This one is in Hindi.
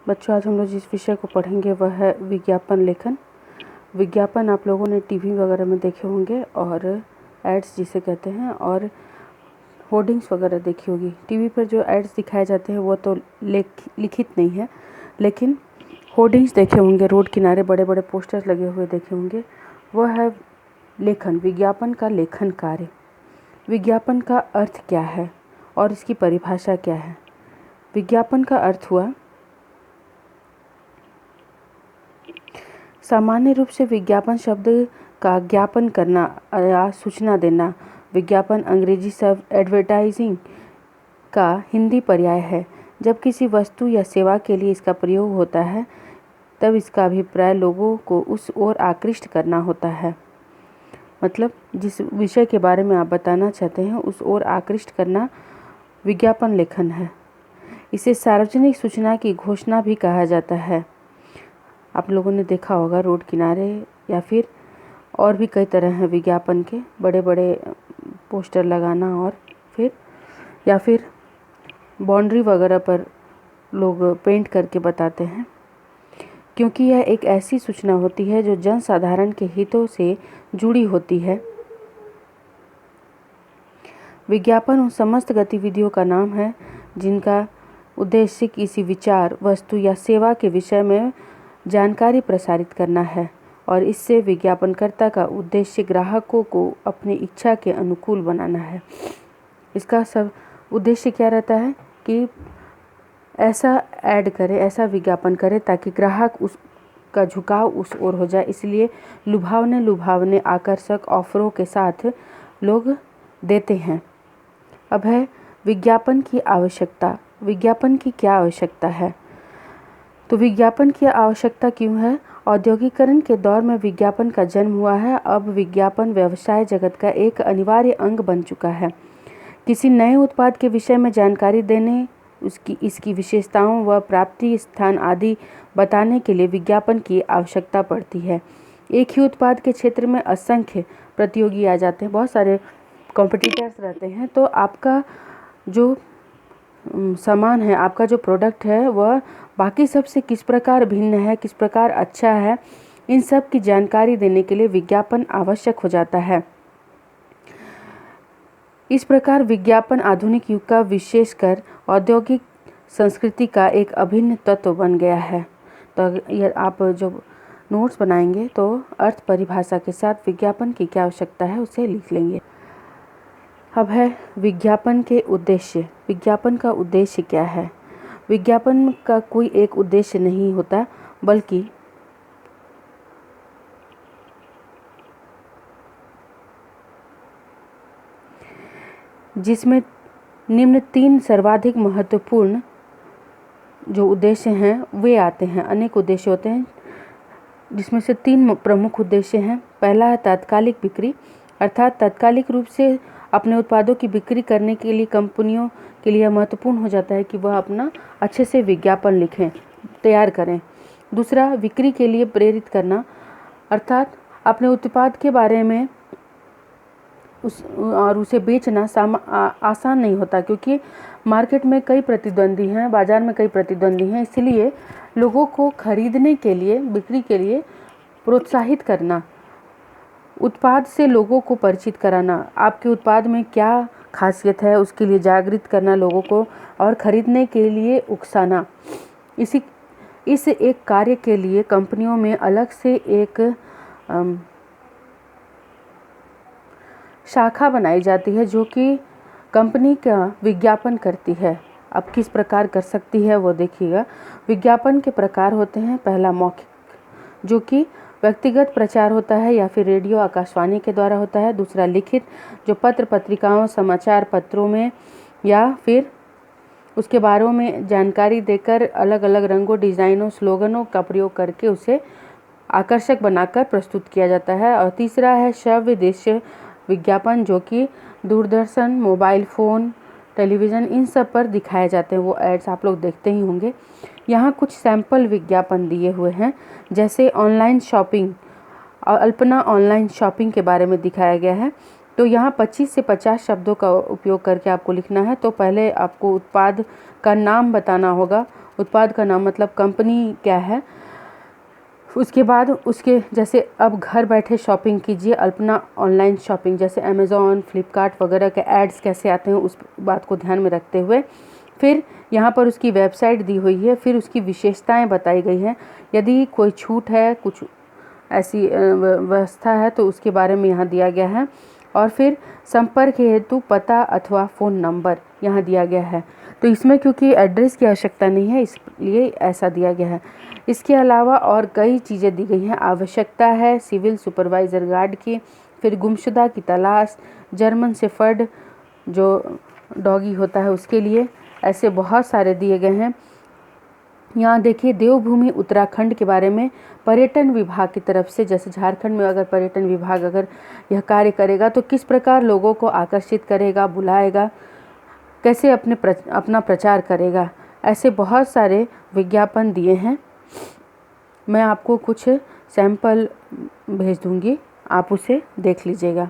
बच्चों, आज हम लोग जिस विषय को पढ़ेंगे वह है विज्ञापन लेखन। विज्ञापन आप लोगों ने टीवी वगैरह में देखे होंगे और एड्स जिसे कहते हैं, और होर्डिंग्स वगैरह देखी होगी। टीवी पर जो एड्स दिखाए जाते हैं वो तो लिखित नहीं है, लेकिन होर्डिंग्स देखे होंगे, रोड किनारे बड़े बड़े पोस्टर्स लगे हुए देखे होंगे। वह है लेखन, विज्ञापन का लेखन कार्य। विज्ञापन का अर्थ क्या है और इसकी परिभाषा क्या है? विज्ञापन का अर्थ हुआ, सामान्य रूप से विज्ञापन शब्द का ज्ञापन करना या सूचना देना। विज्ञापन अंग्रेजी शब्द एडवर्टाइजिंग का हिंदी पर्याय है। जब किसी वस्तु या सेवा के लिए इसका प्रयोग होता है तब इसका अभिप्राय लोगों को उस ओर आकृष्ट करना होता है। मतलब जिस विषय के बारे में आप बताना चाहते हैं उस ओर आकृष्ट करना विज्ञापन लेखन है। इसे सार्वजनिक सूचना की घोषणा भी कहा जाता है। आप लोगों ने देखा होगा रोड किनारे या फिर और भी कई तरह हैं विज्ञापन के, बड़े बड़े पोस्टर लगाना और फिर बाउंड्री वगैरह पर लोग पेंट करके बताते हैं, क्योंकि यह एक ऐसी सूचना होती है जो जन साधारण के हितों से जुड़ी होती है। विज्ञापन उन समस्त गतिविधियों का नाम है जिनका उद्देश्य किसी विचार, वस्तु या सेवा के विषय में जानकारी प्रसारित करना है, और इससे विज्ञापनकर्ता का उद्देश्य ग्राहकों को अपनी इच्छा के अनुकूल बनाना है। इसका सब उद्देश्य क्या रहता है कि ऐसा ऐड करे, ऐसा विज्ञापन करे ताकि ग्राहक उसका झुकाव उस ओर हो जाए। इसलिए लुभावने आकर्षक ऑफरों के साथ लोग देते हैं। अब है विज्ञापन की आवश्यकता। विज्ञापन की क्या आवश्यकता है? तो विज्ञापन की आवश्यकता क्यों है? औद्योगिकरण के दौर में विज्ञापन का जन्म हुआ है। अब विज्ञापन व्यवसाय जगत का एक अनिवार्य अंग बन चुका है। किसी नए उत्पाद के विषय में जानकारी देने, इसकी विशेषताओं व प्राप्ति स्थान आदि बताने के लिए विज्ञापन की आवश्यकता पड़ती है। एक ही उत्पाद के क्षेत्र में असंख्य प्रतियोगी आ जाते हैं, बहुत सारे कॉम्पिटिटर्स रहते हैं। तो आपका जो सामान है, आपका जो प्रोडक्ट है वह बाकी सब से किस प्रकार भिन्न है, किस प्रकार अच्छा है, इन सब की जानकारी देने के लिए विज्ञापन आवश्यक हो जाता है। इस प्रकार विज्ञापन आधुनिक युग का, विशेषकर औद्योगिक संस्कृति का एक अभिन्न तत्व बन गया है। तो यह आप जब नोट्स बनाएंगे तो अर्थ परिभाषा के साथ विज्ञापन की क्या आवश्यकता है उसे लिख लेंगे। अब है विज्ञापन के उद्देश्य। विज्ञापन का उद्देश्य क्या है? विज्ञापन का कोई एक उद्देश्य नहीं होता, बल्कि जिसमें निम्न 3 सर्वाधिक महत्वपूर्ण जो उद्देश्य हैं वे आते हैं। अनेक उद्देश्य होते हैं जिसमें से 3 प्रमुख उद्देश्य हैं। पहला है तात्कालिक बिक्री, अर्थात तात्कालिक रूप से अपने उत्पादों की बिक्री करने के लिए कंपनियों के लिए महत्वपूर्ण हो जाता है कि वह अपना अच्छे से विज्ञापन लिखें, तैयार करें। दूसरा, बिक्री के लिए प्रेरित करना, अर्थात अपने उत्पाद के बारे में उसे बेचना आसान नहीं होता, क्योंकि मार्केट में कई प्रतिद्वंदी हैं, बाजार में कई प्रतिद्वंदी हैं। इसलिए लोगों को खरीदने के लिए, बिक्री के लिए प्रोत्साहित करना, उत्पाद से लोगों को परिचित कराना, आपके उत्पाद में क्या खासियत है उसके लिए जागृत करना लोगों को, और खरीदने के लिए उकसाना। इस एक कार्य के लिए कंपनियों में अलग से एक शाखा बनाई जाती है जो कि कंपनी का विज्ञापन करती है। अब किस प्रकार कर सकती है वो देखिएगा। विज्ञापन के प्रकार होते हैं। पहला मौखिक, जो कि व्यक्तिगत प्रचार होता है या फिर रेडियो आकाशवाणी के द्वारा होता है। दूसरा लिखित, जो पत्र पत्रिकाओं, समाचार पत्रों में या फिर उसके बारे में जानकारी देकर अलग अलग रंगों, डिज़ाइनों, स्लोगनों का प्रयोग करके उसे आकर्षक बनाकर प्रस्तुत किया जाता है। और तीसरा है श्रव्य दृश्य विज्ञापन, जो कि दूरदर्शन, मोबाइल फ़ोन, टेलीविज़न, इन सब पर दिखाए जाते हैं। वो एड्स आप लोग देखते ही होंगे। यहाँ कुछ सैंपल विज्ञापन दिए हुए हैं, जैसे ऑनलाइन शॉपिंग और अल्पना ऑनलाइन शॉपिंग के बारे में दिखाया गया है। तो यहाँ 25 से 50 शब्दों का उपयोग करके आपको लिखना है। तो पहले आपको उत्पाद का नाम बताना होगा। उत्पाद का नाम मतलब कंपनी क्या है। उसके बाद उसके जैसे अब घर बैठे शॉपिंग कीजिए, अल्पना ऑनलाइन शॉपिंग, जैसे अमेज़ॉन, फ्लिपकार्ट वगैरह के एड्स कैसे आते हैं उस बात को ध्यान में रखते हुए फिर यहाँ पर उसकी वेबसाइट दी हुई है, फिर उसकी विशेषताएं बताई गई हैं। यदि कोई छूट है, कुछ ऐसी व्यवस्था है तो उसके बारे में यहाँ दिया गया है। और फिर संपर्क हेतु पता अथवा फ़ोन नंबर यहाँ दिया गया है। तो इसमें क्योंकि एड्रेस की आवश्यकता नहीं है इसलिए ऐसा दिया गया है। इसके अलावा और कई चीज़ें दी गई हैं। आवश्यकता है सिविल सुपरवाइज़र गार्ड की, फिर गुमशुदा की तलाश, जर्मन शेफर्ड जो डॉगी होता है उसके लिए, ऐसे बहुत सारे दिए गए हैं। यहाँ देखिए देवभूमि उत्तराखंड के बारे में पर्यटन विभाग की तरफ से, जैसे झारखंड में अगर पर्यटन विभाग अगर यह कार्य करेगा तो किस प्रकार लोगों को आकर्षित करेगा, बुलाएगा, कैसे अपना प्रचार करेगा, ऐसे बहुत सारे विज्ञापन दिए हैं। मैं आपको कुछ सैंपल भेज दूंगी, आप उसे देख लीजिएगा।